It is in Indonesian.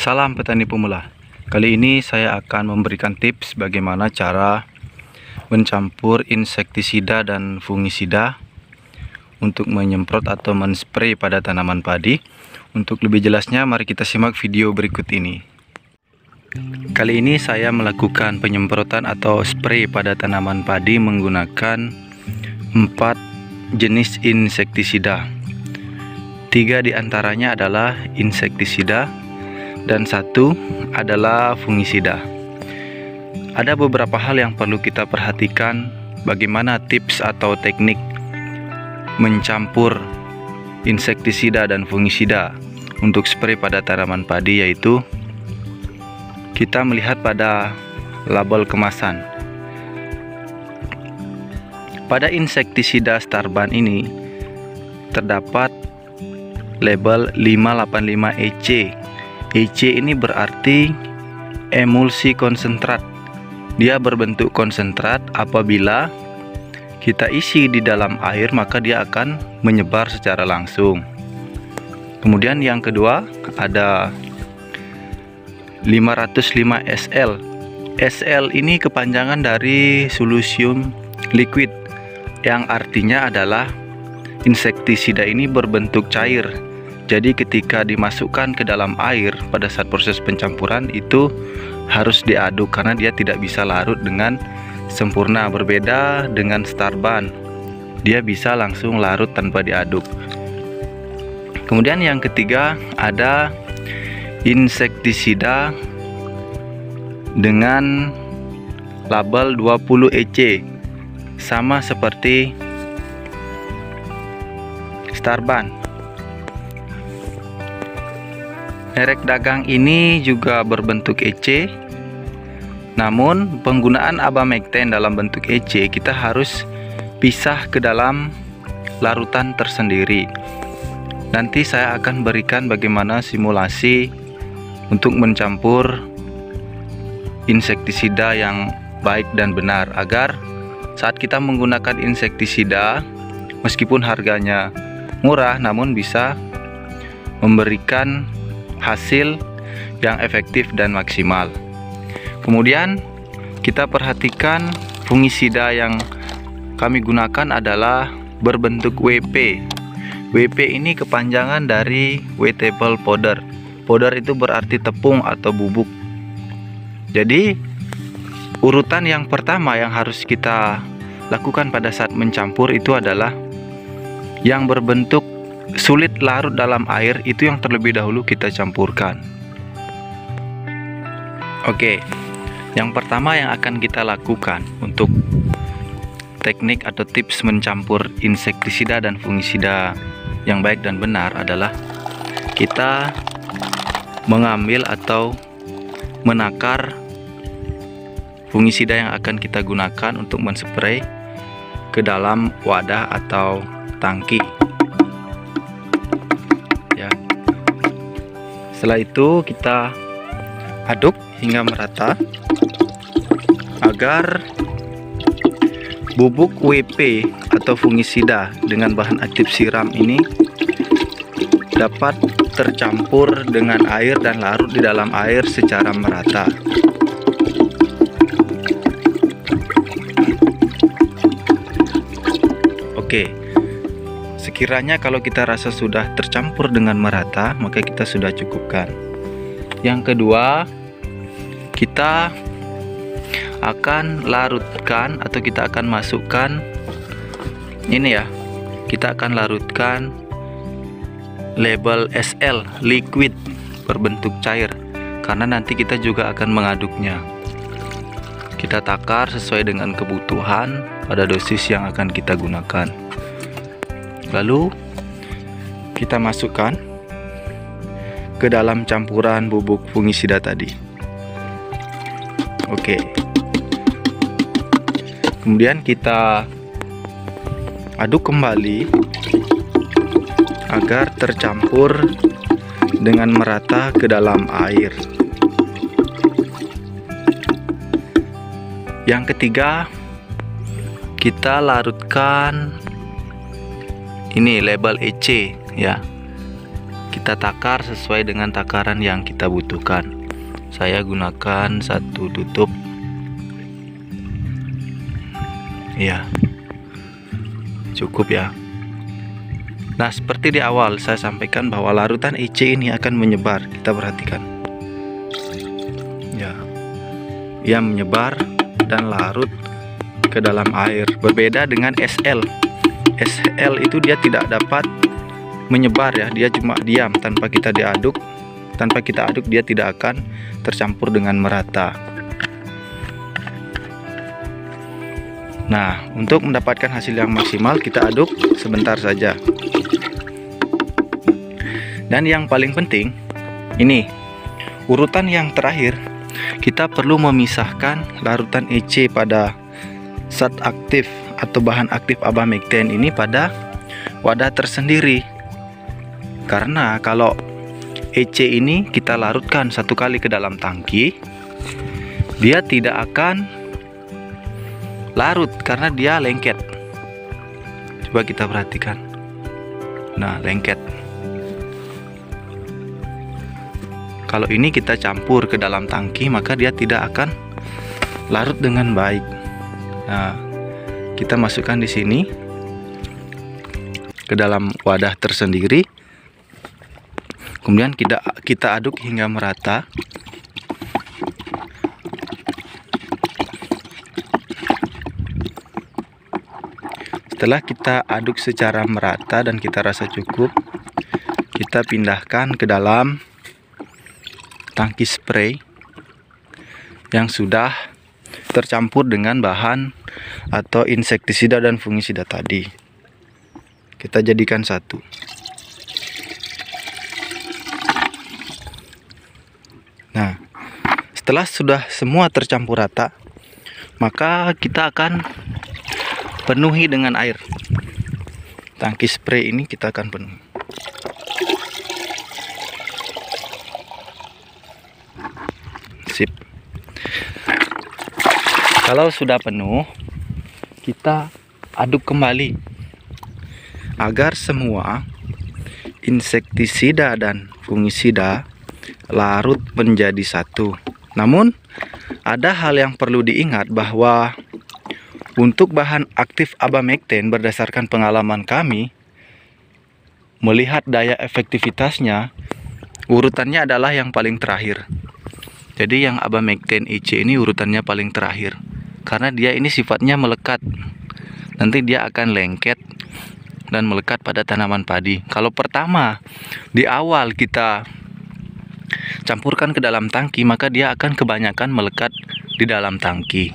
Salam petani pemula. Kali ini saya akan memberikan tips bagaimana cara mencampur insektisida dan fungisida untuk menyemprot atau menspray pada tanaman padi. Untuk lebih jelasnya, mari kita simak video berikut ini. Kali ini saya melakukan penyemprotan atau spray pada tanaman padi menggunakan 4 jenis insektisida. 3 diantaranya adalah insektisida dan 1 adalah fungisida. Ada beberapa hal yang perlu kita perhatikan bagaimana tips atau teknik mencampur insektisida dan fungisida untuk spray pada tanaman padi, yaitu kita melihat pada label kemasan. Pada insektisida Starban ini terdapat label 585 EC. EC ini berarti emulsi konsentrat. Dia berbentuk konsentrat. Apabila kita isi di dalam air, maka dia akan menyebar secara langsung. Kemudian yang kedua ada 505 SL. SL ini kepanjangan dari solusium liquid, yang artinya adalah insektisida ini berbentuk cair. Jadi ketika dimasukkan ke dalam air pada saat proses pencampuran itu harus diaduk karena dia tidak bisa larut dengan sempurna. Berbeda dengan Starban, dia bisa langsung larut tanpa diaduk. Kemudian yang ketiga ada insektisida dengan label 20 EC, sama seperti Starban. Merek dagang ini juga berbentuk EC, namun penggunaan Abamectin dalam bentuk EC kita harus pisah ke dalam larutan tersendiri. Nanti saya akan berikan bagaimana simulasi untuk mencampur insektisida yang baik dan benar, agar saat kita menggunakan insektisida meskipun harganya murah namun bisa memberikan hasil yang efektif dan maksimal. Kemudian kita perhatikan fungisida yang kami gunakan adalah berbentuk WP. WP ini kepanjangan dari wettable powder. Powder itu berarti tepung atau bubuk. Jadi urutan yang pertama yang harus kita lakukan pada saat mencampur itu adalah yang berbentuk sulit larut dalam air, itu yang terlebih dahulu kita campurkan. Oke, yang pertama yang akan kita lakukan untuk teknik atau tips mencampur insektisida dan fungisida yang baik dan benar adalah kita mengambil atau menakar fungisida yang akan kita gunakan untuk menspray ke dalam wadah atau tangki. Setelah itu kita aduk hingga merata agar bubuk WP atau fungisida dengan bahan aktif siram ini dapat tercampur dengan air dan larut di dalam air secara merata. Oke. Sekiranya kalau kita rasa sudah tercampur dengan merata, maka kita sudah cukupkan. Yang kedua, kita akan larutkan atau kita akan masukkan ini ya. Kita akan larutkan label SL liquid berbentuk cair, karena nanti kita juga akan mengaduknya. Kita takar sesuai dengan kebutuhan pada dosis yang akan kita gunakan. Lalu kita masukkan ke dalam campuran bubuk fungisida tadi. Oke. Kemudian kita aduk kembali agar tercampur dengan merata ke dalam air. Yang ketiga, kita larutkan ini label EC ya. kita takar sesuai dengan takaran yang kita butuhkan. Saya gunakan 1 tutup. Ya, cukup ya. Nah, seperti di awal saya sampaikan bahwa larutan EC ini akan menyebar. Kita perhatikan. Ya, ia menyebar dan larut ke dalam air. Berbeda dengan SL. SL itu dia tidak dapat menyebar ya, dia cuma diam tanpa kita diaduk. Tanpa kita aduk dia tidak akan tercampur dengan merata. Nah, untuk mendapatkan hasil yang maksimal kita aduk sebentar saja. Dan yang paling penting, ini urutan yang terakhir, kita perlu memisahkan larutan EC pada zat aktif atau bahan aktif abamectin ini pada wadah tersendiri. Karena kalau EC ini kita larutkan 1 kali ke dalam tangki, dia tidak akan larut karena dia lengket. Coba kita perhatikan. Nah, lengket. Kalau ini kita campur ke dalam tangki, maka dia tidak akan larut dengan baik. Nah, kita masukkan di sini ke dalam wadah tersendiri. Kemudian kita aduk hingga merata. Setelah kita aduk secara merata dan kita rasa cukup, kita pindahkan ke dalam tangki spray yang sudah tercampur dengan bahan atau insektisida dan fungisida tadi. Kita jadikan satu. Nah, setelah sudah semua tercampur rata, maka kita akan penuhi dengan air. Tangki spray ini kita akan penuhi. Sip. Kalau sudah penuh, kita aduk kembali agar semua insektisida dan fungisida larut menjadi satu. Namun ada hal yang perlu diingat bahwa untuk bahan aktif abamectin, berdasarkan pengalaman kami melihat daya efektivitasnya, urutannya adalah yang paling terakhir. Jadi yang abamectin EC ini urutannya paling terakhir karena dia ini sifatnya melekat. Nanti dia akan lengket dan melekat pada tanaman padi. Kalau pertama di awal kita campurkan ke dalam tangki, maka dia akan kebanyakan melekat di dalam tangki.